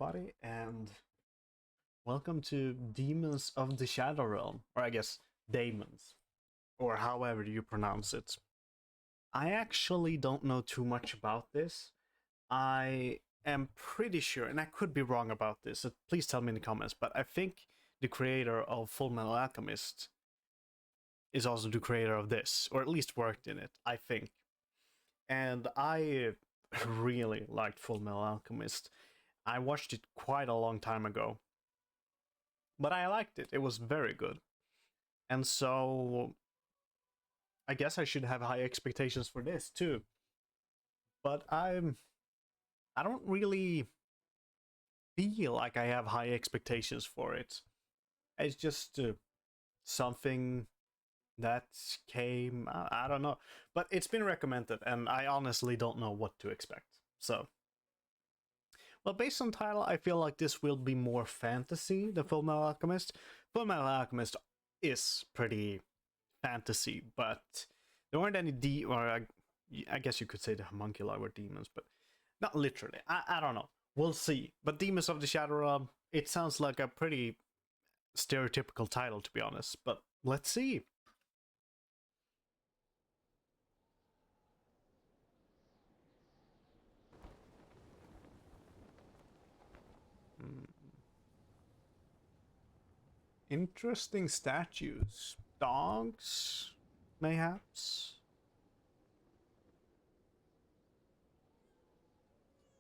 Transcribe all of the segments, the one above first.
everybody, and welcome to Demons of the Shadow Realm, or I guess Daemons, or however you pronounce it. I actually don't know too much about this. I am pretty sure, and I could be wrong about this, so please tell me in the comments, but I think the creator of Full Metal Alchemist is also the creator of this, or at least worked in it, I think. And I really liked Full Metal Alchemist. I watched it quite a long time ago, but I liked it. It was very good. And so I guess I should have high expectations for this too. But I don't really feel like I have high expectations for it. It's just something that came, I don't know. But it's been recommended and I honestly don't know what to expect. So well, based on title, I feel like this will be more fantasy than Full Metal Alchemist. Full Metal Alchemist is pretty fantasy, but there weren't any I guess you could say the homunculi were demons, but not literally. I don't know. We'll see. But Demons of the Shadow Realm, it sounds like a pretty stereotypical title, to be honest. But let's see. Interesting statues. Dogs, mayhaps.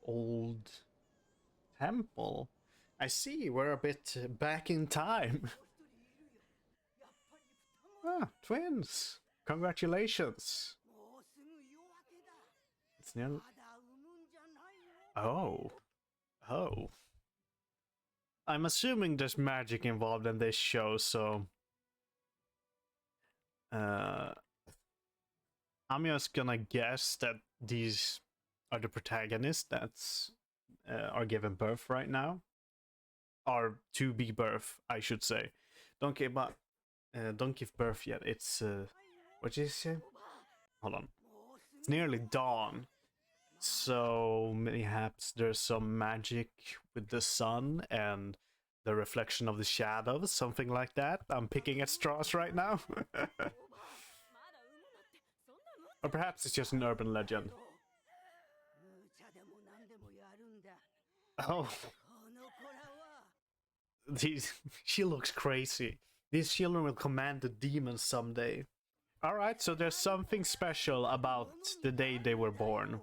Old temple. I see, we're a bit back in time. Ah, twins. Congratulations. It's nearly... Oh. Oh. I'm assuming there's magic involved in this show, so... I'm just gonna guess that these are the protagonists that are given birth right now. Are to be birth, I should say. Don't give birth yet. It's what did you say? Hold on. It's nearly dawn, so perhaps there's some magic with the sun and the reflection of the shadows, something like that. I'm picking at straws right now. Or perhaps it's just an urban legend. Oh. She looks crazy. These children will command the demons someday. Alright, so there's something special about the day they were born.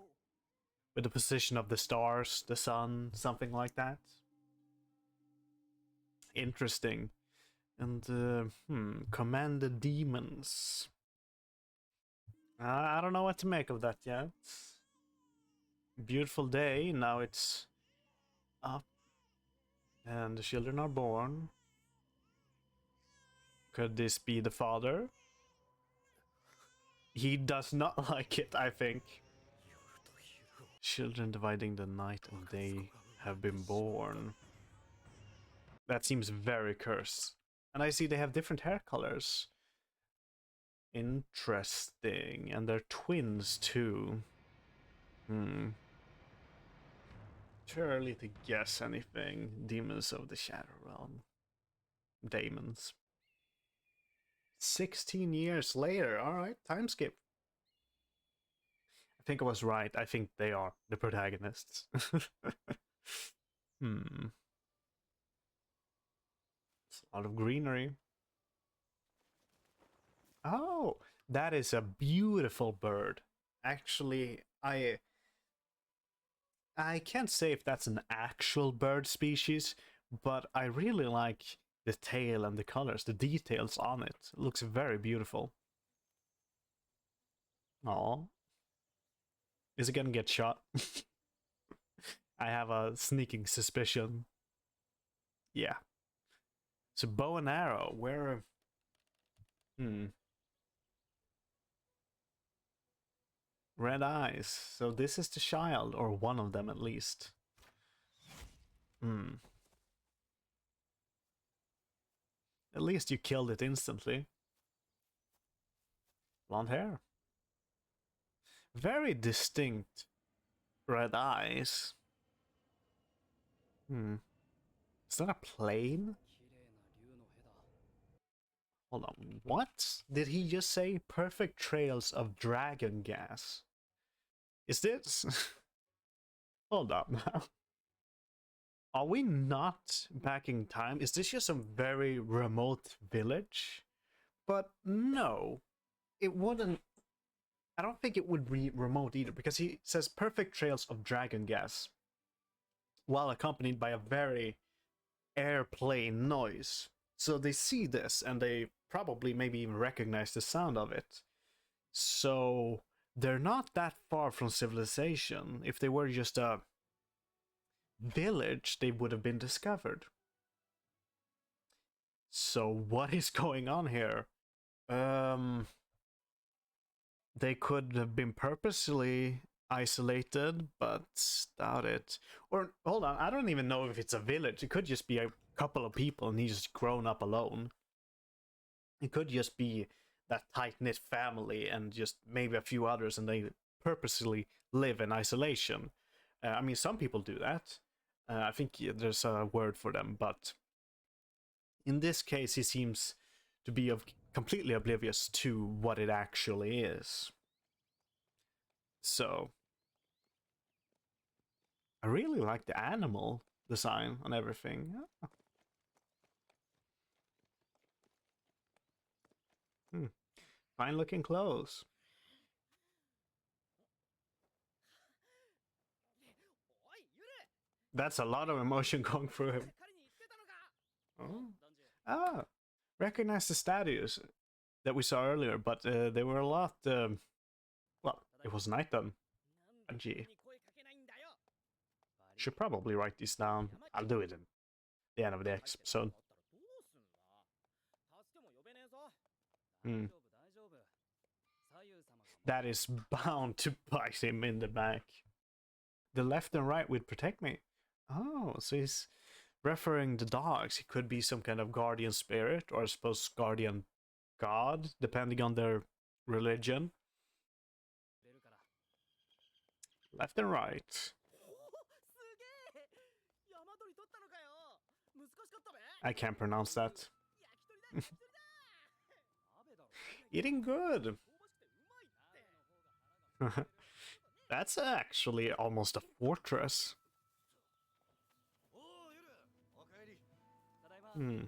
With the position of the stars, the sun, something like that. Interesting. And, command the demons. I don't know what to make of that yet. Beautiful day, now it's up. And the children are born. Could this be the father? He does not like it, I think. Children dividing the night and day have been born. That seems very cursed. And I see they have different hair colors. Interesting. And they're twins too. Too early to guess anything. Demons of the Shadow Realm. Daemons. 16 years later. Alright, time skip. I think I was right. I think they are the protagonists. It's a lot of greenery. Oh, that is a beautiful bird. Actually, I can't say if that's an actual bird species, but I really like the tail and the colors, the details on it. It looks very beautiful. Oh, is it gonna get shot? I have a sneaking suspicion. Yeah. So bow and arrow, where... Red eyes. So this is the child, or one of them at least. At least you killed it instantly. Blonde hair. Very distinct red eyes. Hmm. Is that a plane? Hold on. What? Did he just say perfect trails of dragon gas? Is this? Hold up now. Are we not back in time? Is this just a very remote village? But no, it wouldn't. I don't think it would be remote either because he says perfect trails of dragon gas while accompanied by a very airplane noise. So they see this and they probably maybe even recognize the sound of it. So they're not that far from civilization. If they were just a village, they would have been discovered. So what is going on here? They could have been purposely isolated, but doubt it. Or hold on, I don't even know if it's a village. It could just be a couple of people and he's just grown up alone. It could just be that tight knit family and just maybe a few others, and they purposely live in isolation. I mean, some people do that. I think there's a word for them, but in this case, he seems to be completely oblivious to what it actually is. So, I really like the animal design on everything. Hmm. Fine looking clothes. That's a lot of emotion going through him. Oh. Ah, recognize the statues that we saw earlier, but they were a lot. Well, it was night then. Gee, should probably write these down. I'll do it in the end of the episode. Hmm. That is bound to bite him in the back. The left and right would protect me. Oh, so he's referring to dogs. He could be some kind of guardian spirit, or I suppose guardian god, depending on their religion. Left and right. I can't pronounce that. Eating good. That's actually almost a fortress. Hmm.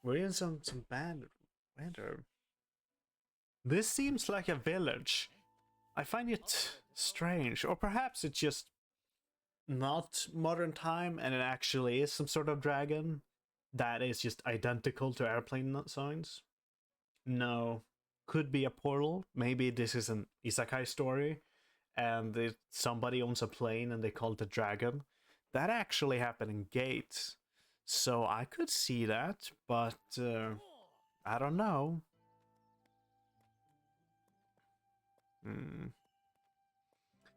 We're in some bad weather. This seems like a village. I find it strange, or perhaps it's just not modern time and it actually is some sort of dragon that is just identical to airplane signs. No, could be a portal. Maybe this is an isekai story and somebody owns a plane and they call it a dragon. That actually happened in Gate. So I could see that, but I don't know. Hmm.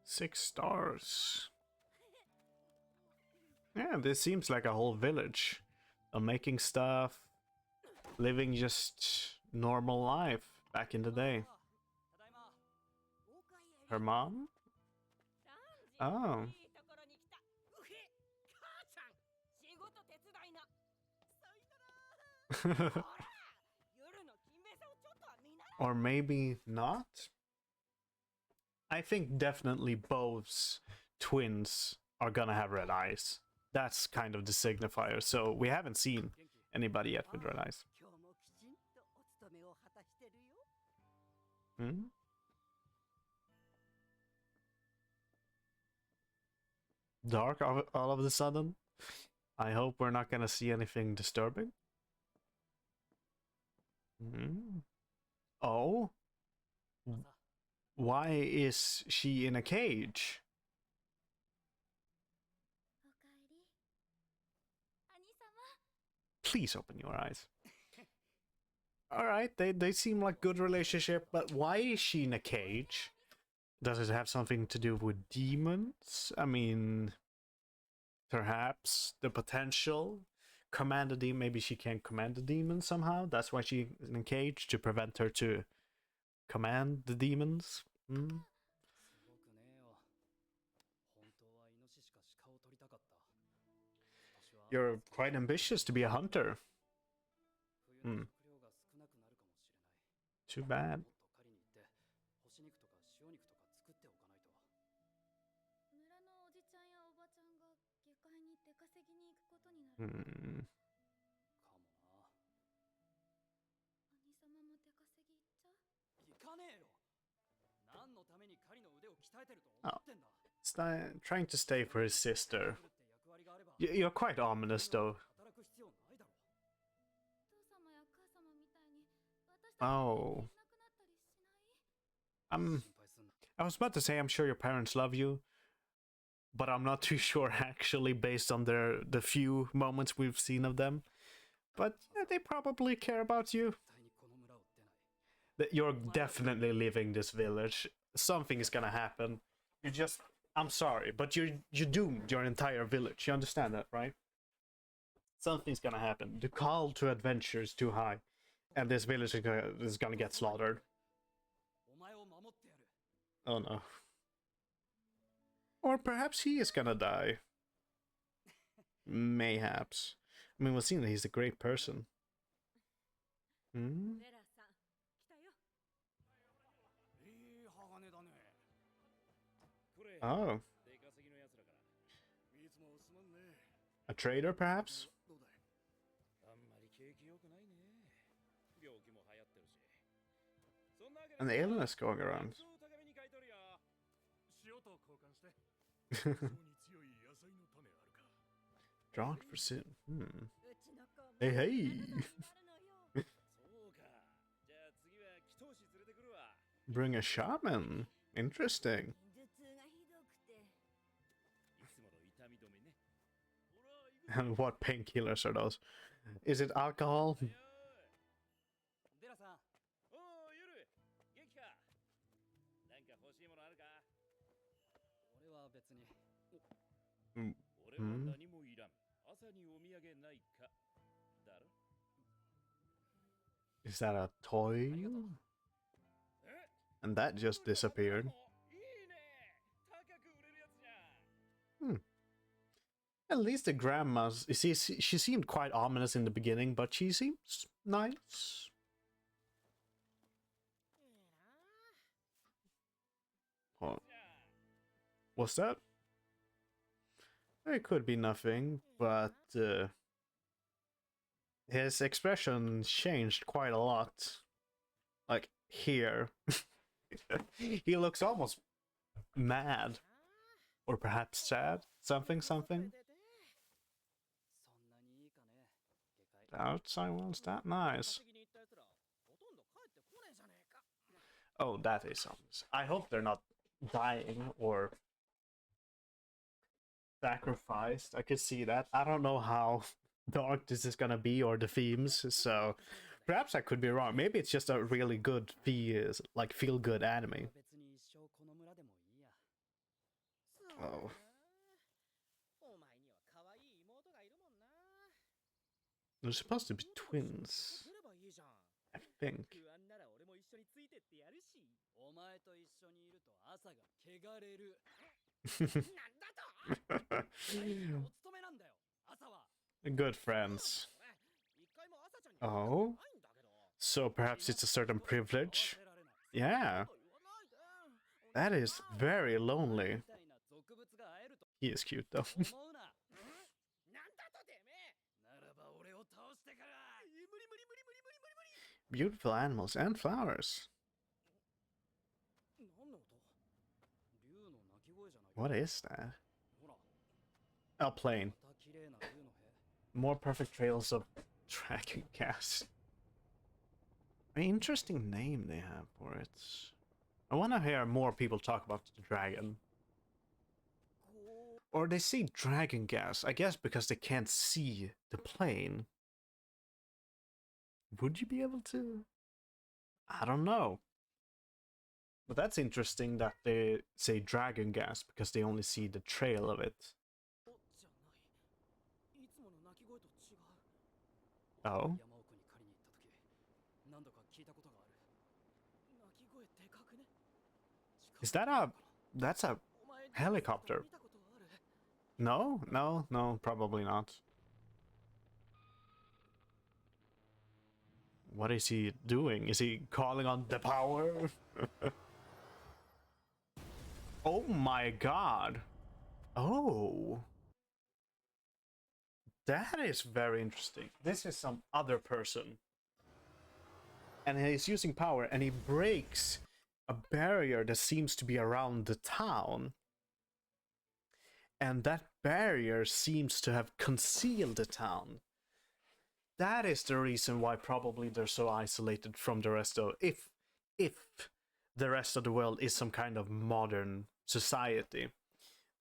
6 stars. Yeah, this seems like a whole village. Making stuff, living just normal life back in the day. Her mom? Oh. Or maybe not? I think definitely both twins are gonna have red eyes. That's kind of the signifier. So we haven't seen anybody yet with red eyes. Hmm? Dark all of a sudden? I hope we're not gonna see anything disturbing. Hmm? Oh? Why is she in a cage? Please open your eyes. Alright, they seem like good relationship, but why is she in a cage? Does it have something to do with demons? I mean, perhaps the potential. Command a demon. Maybe she can command the demon somehow. That's why she's in a cage, to prevent her to command the demons. Hmm? You're quite ambitious to be a hunter. Hmm. Too bad. Hmm. Oh, trying to stay for his sister. You're quite ominous, though. Oh. I was about to say I'm sure your parents love you, but I'm not too sure actually based on the few moments we've seen of them. But yeah, they probably care about you. That you're definitely leaving this village. Something is gonna happen. You just I'm sorry, but you doomed your entire village. You understand that, right? Something's gonna happen. The call to adventure is too high, and this village is gonna get slaughtered. Oh no. Or perhaps he is gonna die. Mayhaps. I mean, we've seen that he's a great person. Hmm? Oh. A trader, perhaps? An illness going around. Drawn for sin. Hmm. Hey, hey! Bring a shaman. Interesting. And what painkillers are those? Is it alcohol? Mm. Hmm? Is that a toy? And that just disappeared. Hmm. At least the grandma's... You see, she seemed quite ominous in the beginning, but she seems nice. Oh. What's that? It could be nothing, but his expression changed quite a lot. Like, here. He looks almost mad. Or perhaps sad? Something, something? The outside one's that nice. Oh, that is obvious. I hope they're not dying or sacrificed. I could see that. I don't know how dark this is gonna be or the themes, so perhaps I could be wrong. Maybe it's just a really good feel good anime. Oh. They're supposed to be twins. I think. Good friends. Oh? So perhaps it's a certain privilege? Yeah. That is very lonely. He is cute though. Beautiful animals and flowers. What is that? A plane. More perfect trails of dragon gas. An interesting name they have for it. I want to hear more people talk about the dragon. Or they see dragon gas, I guess because they can't see the plane. Would you be able to? I don't know. But that's interesting that they say dragon gas because they only see the trail of it. Oh? Is that a... That's a helicopter. No, no, no, probably not. What is he doing? Is he calling on the power? Oh my god. Oh. That is very interesting. This is some other person. And he's using power and he breaks a barrier that seems to be around the town. And that barrier seems to have concealed the town. That is the reason why probably they're so isolated from the rest of if the rest of the world is some kind of modern society.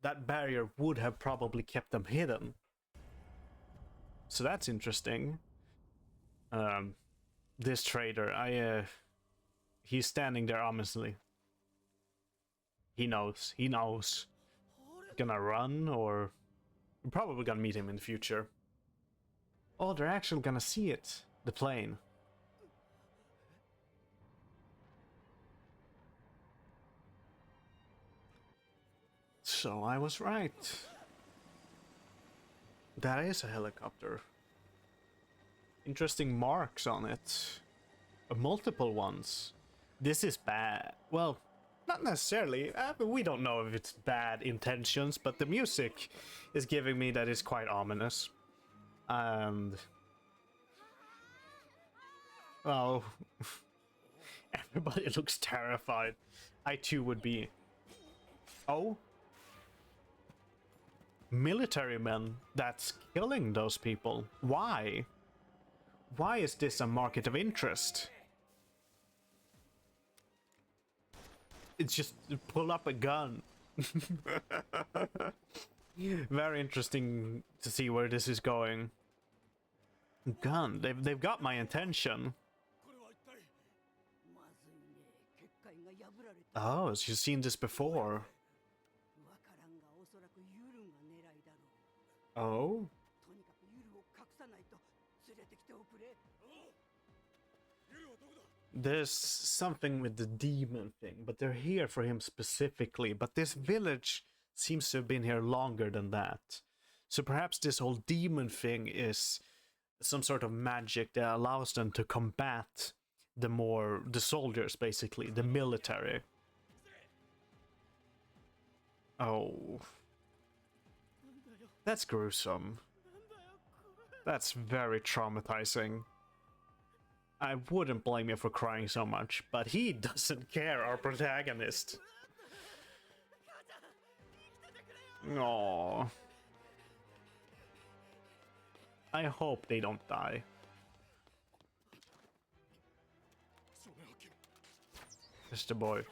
That barrier would have probably kept them hidden. So that's interesting. This trader, he's standing there ominously. He knows. He knows. Gonna run, or we're probably gonna meet him in the future. Oh, they're actually gonna see it. The plane. So I was right. That is a helicopter. Interesting marks on it. Multiple ones. This is bad. Well, not necessarily. We don't know if it's bad intentions, but the music is giving me that it's quite ominous. And... well, everybody looks terrified. I too would be. Oh? Military men that's killing those people. Why? Why is this a market of interest? It's just pull up a gun. Very interesting to see where this is going. Gun. They've got my attention. Oh, she's seen this before. Oh? There's something with the demon thing, but they're here for him specifically. But this village seems to have been here longer than that. So perhaps this whole demon thing is some sort of magic that allows them to combat the soldiers, basically, the military. Oh. That's gruesome. That's very traumatizing. I wouldn't blame you for crying so much, but he doesn't care, our protagonist. Aww. I hope they don't die. Mr. Boy.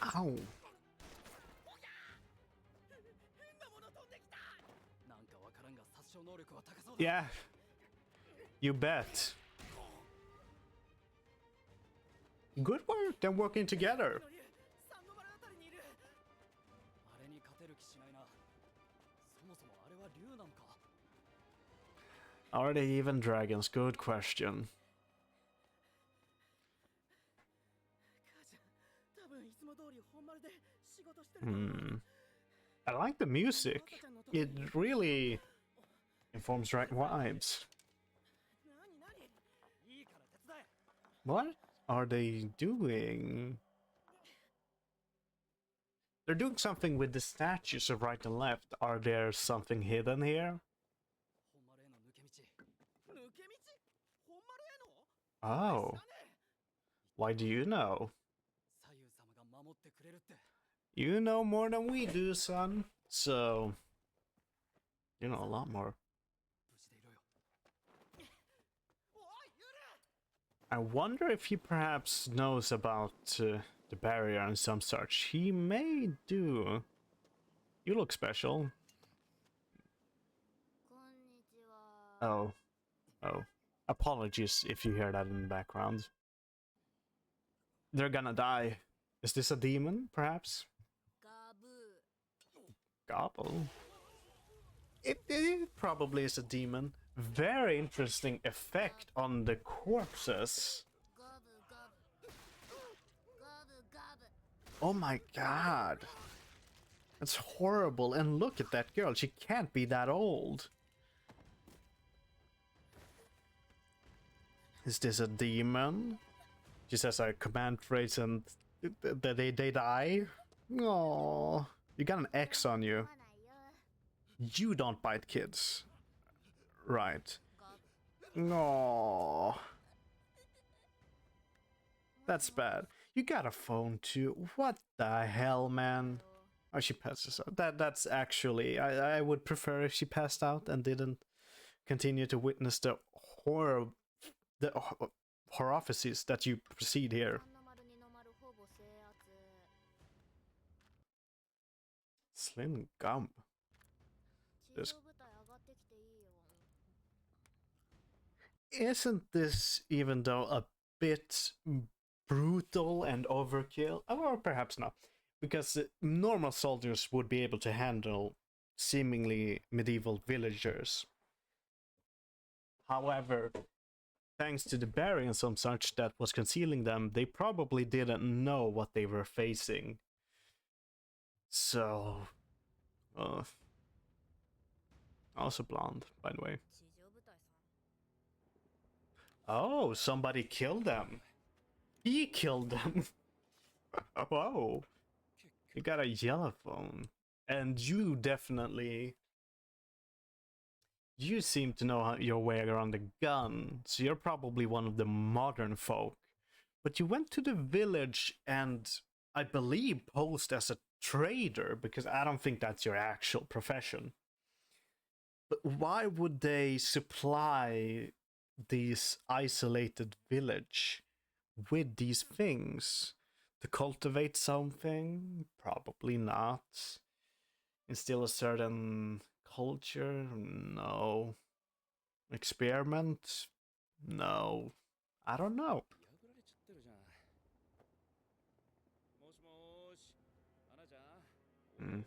Ow. Yeah. You bet. Good work, they're working together. Are they even dragons? Good question. I like the music. It really informs right vibes. What are they doing? They're doing something with the statues of right and left. Are there something hidden here? Oh. Why do you know? You know more than we do, son. So, you know a lot more. I wonder if he perhaps knows about the barrier and some such. He may do. You look special. Oh. Oh. Apologies if you hear that in the background. They're gonna die. Is this a demon, perhaps? Gobble? It probably is a demon. Very interesting effect on the corpses. Oh my god. That's horrible. And look at that girl. She can't be that old. Is this a demon? She says a command phrase and they die. Oh, you got an X on you. You don't bite kids. Right. No. That's bad. You got a phone too. What the hell, man? Oh, she passes out. That's actually... I would prefer if she passed out and didn't continue to witness the horror... the horrifices that you proceed here. Slim gum. This... Isn't this, even though a bit brutal and overkill? Or perhaps not. Because normal soldiers would be able to handle seemingly medieval villagers. However, thanks to the barrier and some such that was concealing them, they probably didn't know what they were facing. So... also blonde, by the way. Oh, somebody killed them. He killed them. Whoa. You got a yellow phone. And you definitely... You seem to know your way around a gun, so you're probably one of the modern folk. But you went to the village and, I believe, posed as a trader, because I don't think that's your actual profession. But why would they supply this isolated village with these things? To cultivate something? Probably not. Instill a certain culture? No. Experiment? No. I don't know. Mm.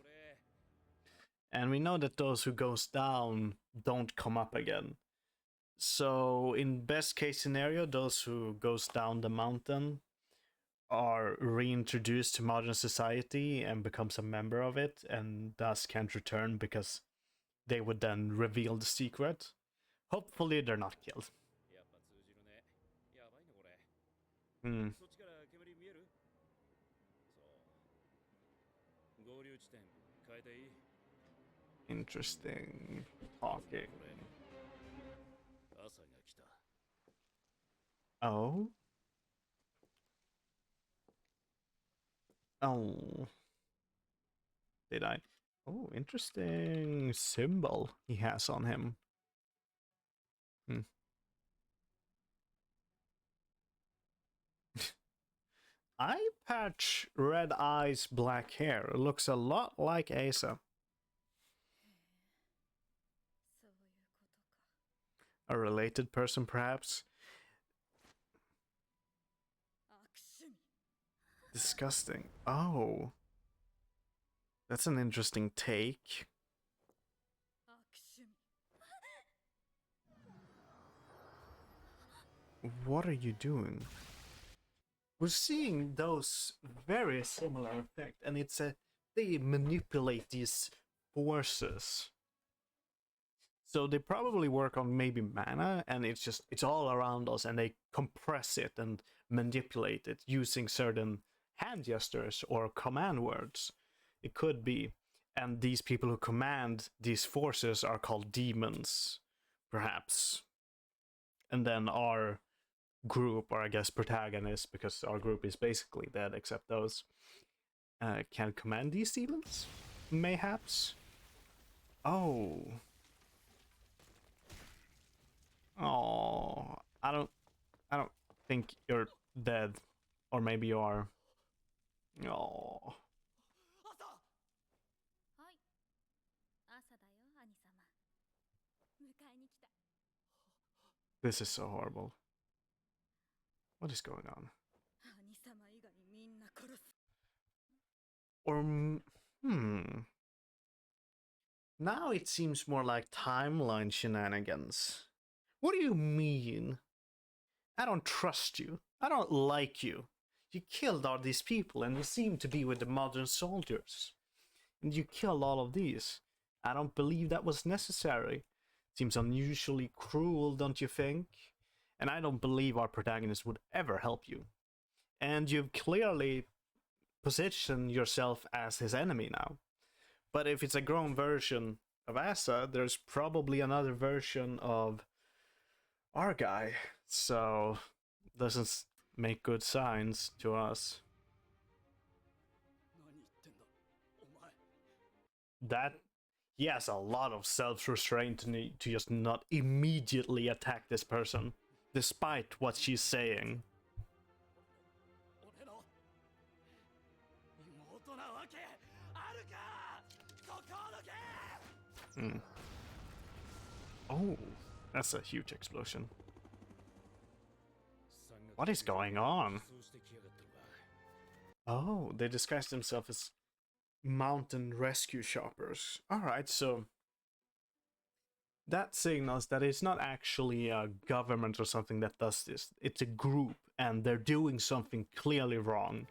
And we know that those who goes down don't come up again. So in best case scenario, those who goes down the mountain are reintroduced to modern society and becomes a member of it, and thus can't return because they would then reveal the secret. Hopefully they're not killed. Hmm. Interesting talking. Oh? Oh. Did I? Oh, interesting symbol he has on him. Hmm. Eye patch, red eyes, black hair. Looks a lot like Asa. A related person, perhaps? Disgusting. Oh. That's an interesting take. What are you doing? We're seeing those very similar effects, and it's they manipulate these forces. So they probably work on maybe mana, and it's all around us, and they compress it and manipulate it using certain hand gestures or command words. It could be. And these people who command these forces are called demons, perhaps. And then our group, or I guess protagonist, because our group is basically dead except those, can command these demons? Mayhaps? Oh. Oh, I don't think you're dead, or maybe you are. Oh, this is so horrible. What is going on? Or now it seems more like timeline shenanigans. What do you mean? I don't trust you. I don't like you. You killed all these people and you seem to be with the modern soldiers. and you kill all of these. I don't believe that was necessary. Seems unusually cruel, don't you think? And I don't believe our protagonist would ever help you. And you've clearly positioned yourself as his enemy now. But if it's a grown version of Asa, there's probably another version of our guy. So, doesn't make good signs to us. That he has a lot of self-restraint to just not immediately attack this person, despite what she's saying. Mm. Oh, that's a huge explosion. What is going on? Oh, they disguised themselves as mountain rescue shoppers. Alright, so that signals that it's not actually a government or something that does this. It's a group, and they're doing something clearly wrong.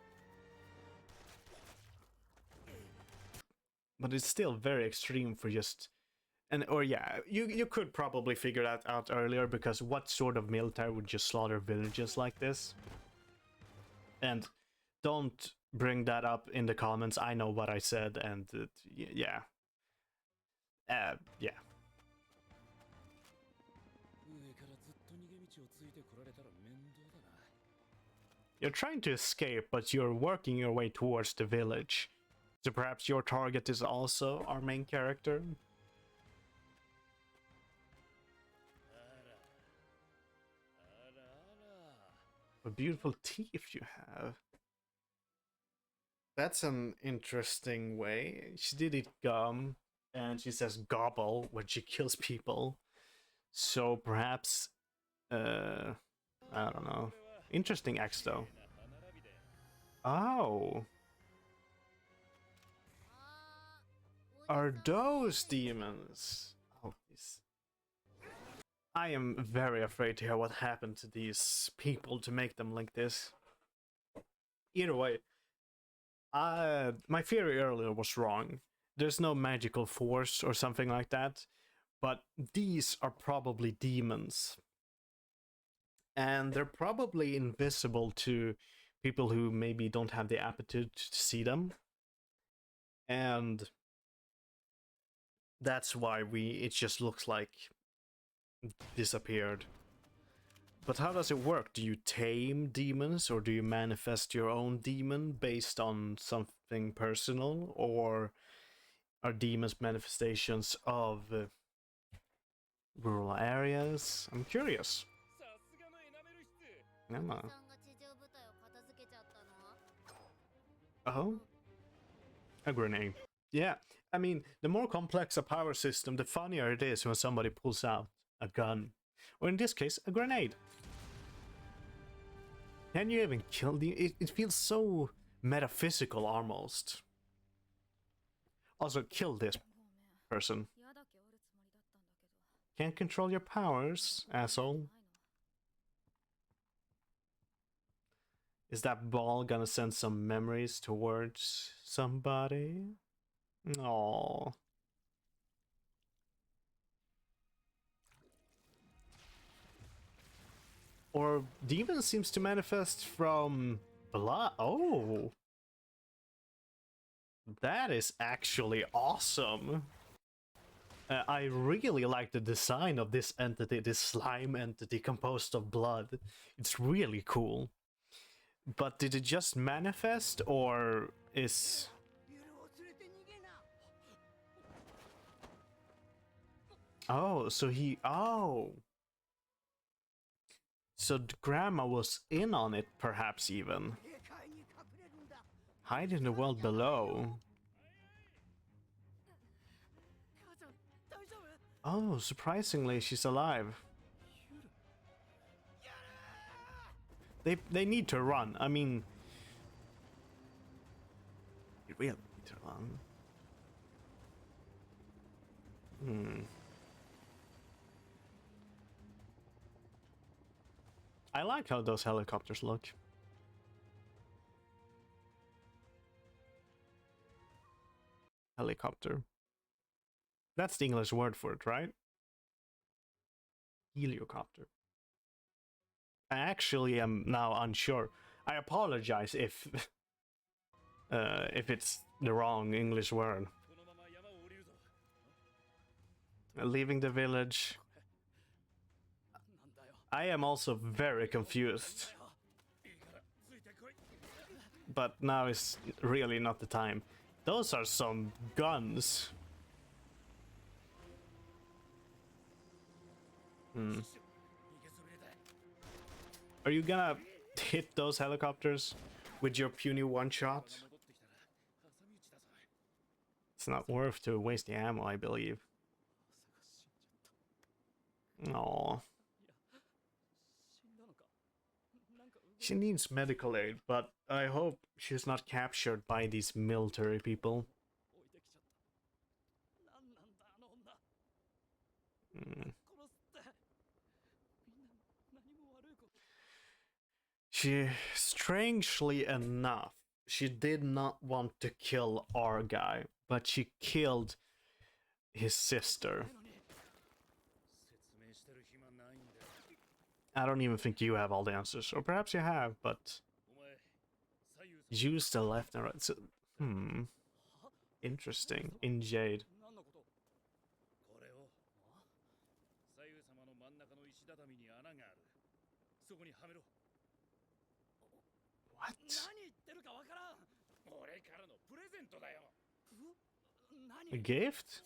But it's still very extreme for just... Or yeah, you could probably figure that out earlier, because what sort of military would just slaughter villages like this? And don't bring that up in the comments. I know what I said, and yeah. Yeah. You're trying to escape, but you're working your way towards the village. So perhaps your target is also our main character? What beautiful teeth you have. That's an interesting way. She did eat gum, and she says gobble when she kills people. So perhaps, I don't know. Interesting X though. Oh. Are those demons? Oh, please. I am very afraid to hear what happened to these people to make them like this. Either way, my theory earlier was wrong. There's no magical force or something like that, but these are probably demons. And they're probably invisible to people who maybe don't have the aptitude to see them. And that's why it just looks like disappeared. But how does it work? Do you tame demons, or do you manifest your own demon based on something personal, or are demons manifestations of rural areas? I'm curious. Oh? A grenade. Yeah, I mean, the more complex a power system, the funnier it is when somebody pulls out a gun. Or in this case, a grenade. Can you even kill the... It feels so metaphysical, almost. Also, kill this person. Can't control your powers, asshole. Is that ball gonna send some memories towards somebody? Aww. Or demon seems to manifest from blood. Oh. That is actually awesome. I really like the design of this entity, this slime entity composed of blood. It's really cool. But did it just manifest, or is... Oh, so he... Oh! So Grandma was in on it, perhaps even. Hide in the world below. Oh, surprisingly, she's alive. They need to run. I mean... They really need to run. I like how those helicopters look. Helicopter. That's the English word for it, right? Heliocopter. I actually am now unsure. I apologize if it's the wrong English word. Leaving the village. I am also very confused. But now is really not the time. Those are some guns. Are you gonna hit those helicopters with your puny one-shot? It's not worth to waste the ammo, I believe. Aww. She needs medical aid, but I hope she's not captured by these military people. She, strangely enough, she did not want to kill our guy, but she killed his sister. I don't even think you have all the answers, or perhaps you have, but use the left and right. So, interesting. In Jade. What? A gift?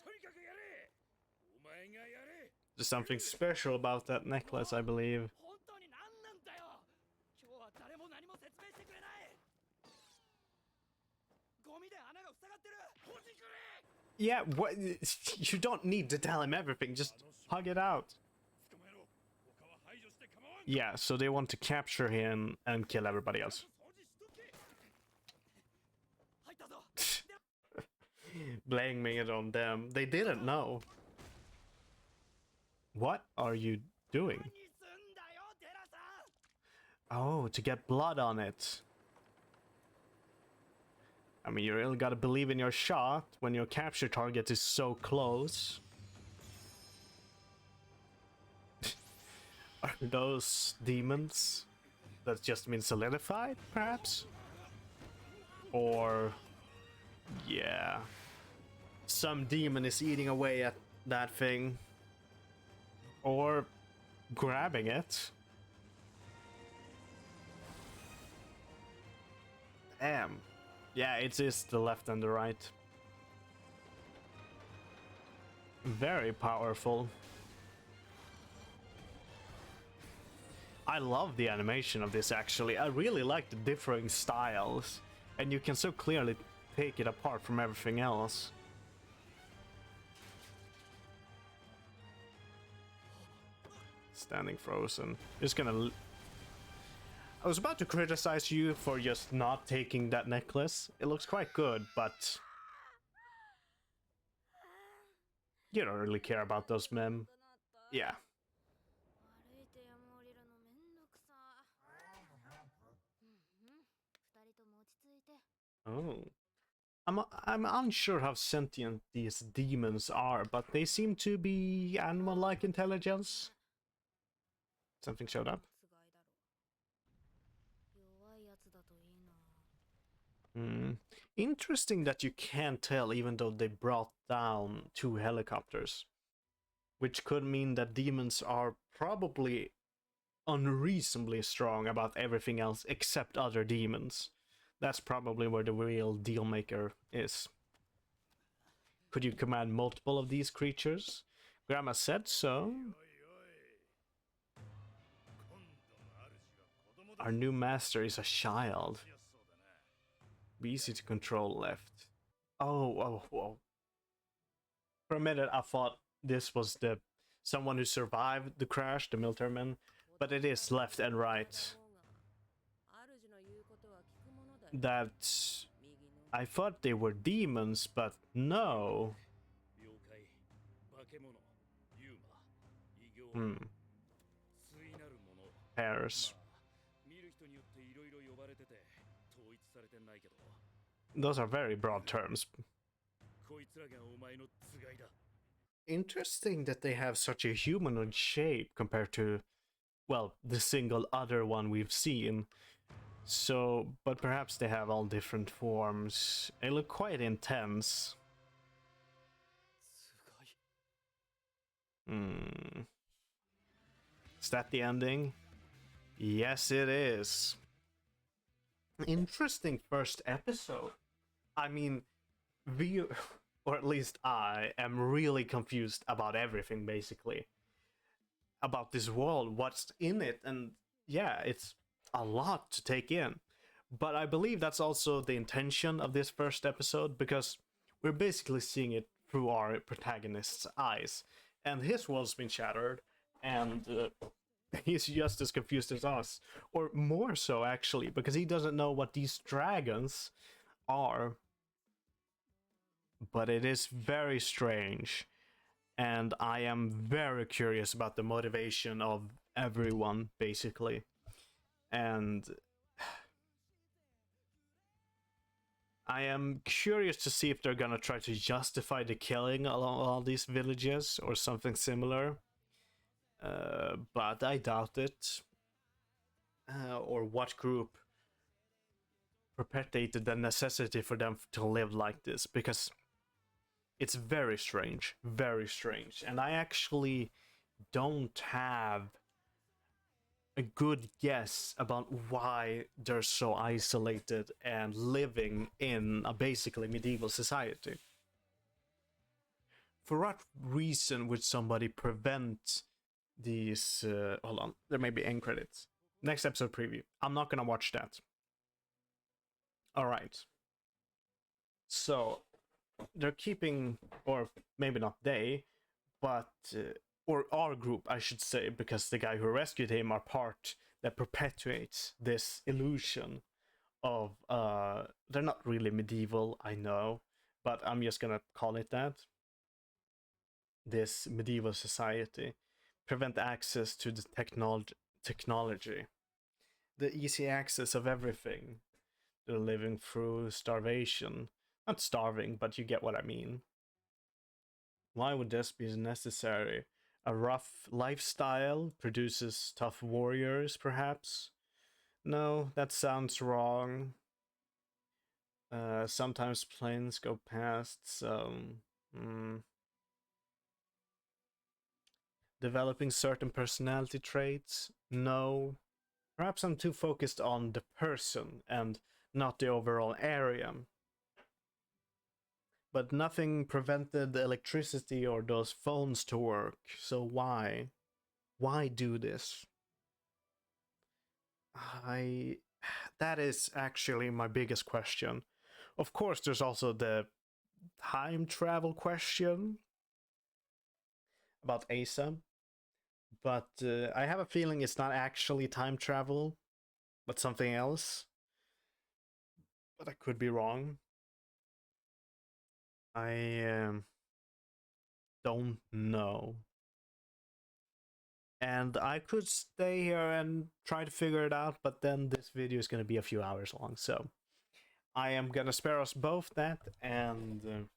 There's something special about that necklace, I believe. Yeah, what? You don't need to tell him everything, just hug it out. Yeah, so they want to capture him and kill everybody else. Blaming it on them. They didn't know. What are you doing? Oh, to get blood on it. I mean, you really gotta believe in your shot when your capture target is so close. Are those demons that just been solidified, perhaps? Or, yeah, some demon is eating away at that thing. Or grabbing it. Damn. Yeah, it is the left and the right. Very powerful. I love the animation of this, actually. I really like the differing styles. And you can so clearly take it apart from everything else. Standing frozen. Just gonna... I was about to criticize you for just not taking that necklace. It looks quite good, but... you don't really care about those men. Yeah. Oh. I'm unsure how sentient these demons are, but they seem to be animal-like intelligence. Something showed up. Interesting that you can't tell even though they brought down 2 helicopters. Which could mean that demons are probably unreasonably strong about everything else except other demons. That's probably where the real deal maker is. Could you command multiple of these creatures? Grandma said so. Our new master is a child. Be easy to control left. Oh. For a minute I thought this was the someone who survived the crash, the military man, but it is left and right. That I thought they were demons, but no. Pairs. Those are very broad terms. Interesting that they have such a humanoid shape compared to, well, the single other one we've seen. So, but perhaps they have all different forms. They look quite intense. Hmm. Is that the ending? Yes, it is. Interesting first episode. I mean, we, or at least I, am really confused about everything, basically. About this world, what's in it, and yeah, it's a lot to take in. But I believe that's also the intention of this first episode, because we're basically seeing it through our protagonist's eyes. And his world's been shattered, and he's just as confused as us. Or more so, actually, because he doesn't know what these dragons are. But it is very strange. And I am very curious about the motivation of everyone, basically. And I am curious to see if they're gonna try to justify the killing of all these villages or something similar. But I doubt it. Or what group perpetuated the necessity for them to live like this, because it's very strange, very strange. And I actually don't have a good guess about why they're so isolated and living in a basically medieval society. For what reason would somebody prevent these? Hold on, there may be end credits. Next episode preview. I'm not gonna watch that. All right. So they're keeping, or maybe not they, but or our group, I should say, because the guy who rescued him are part that perpetuates this illusion of they're not really medieval, I know, but I'm just gonna call it that. This medieval society prevent access to the technology, the easy access of everything. They're living through starvation. Not starving, but you get what I mean. Why would this be necessary? A rough lifestyle produces tough warriors, perhaps? No, that sounds wrong. Sometimes planes go past, so... Developing certain personality traits? No. Perhaps I'm too focused on the person and not the overall area. But nothing prevented the electricity or those phones to work, so why? Why do this? I... That is actually my biggest question. Of course, there's also the time travel question about Asa, but I have a feeling it's not actually time travel, but something else. But I could be wrong. I don't know. And I could stay here and try to figure it out, but then this video is going to be a few hours long, so I am going to spare us both that, and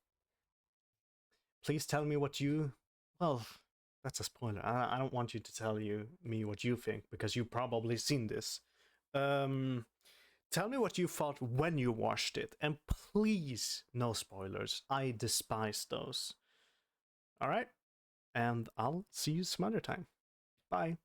please tell me what you... Well, that's a spoiler. I don't want you to tell me what you think, because you've probably seen this. Tell me what you thought when you watched it, and please, no spoilers. I despise those. Alright? And I'll see you some other time. Bye.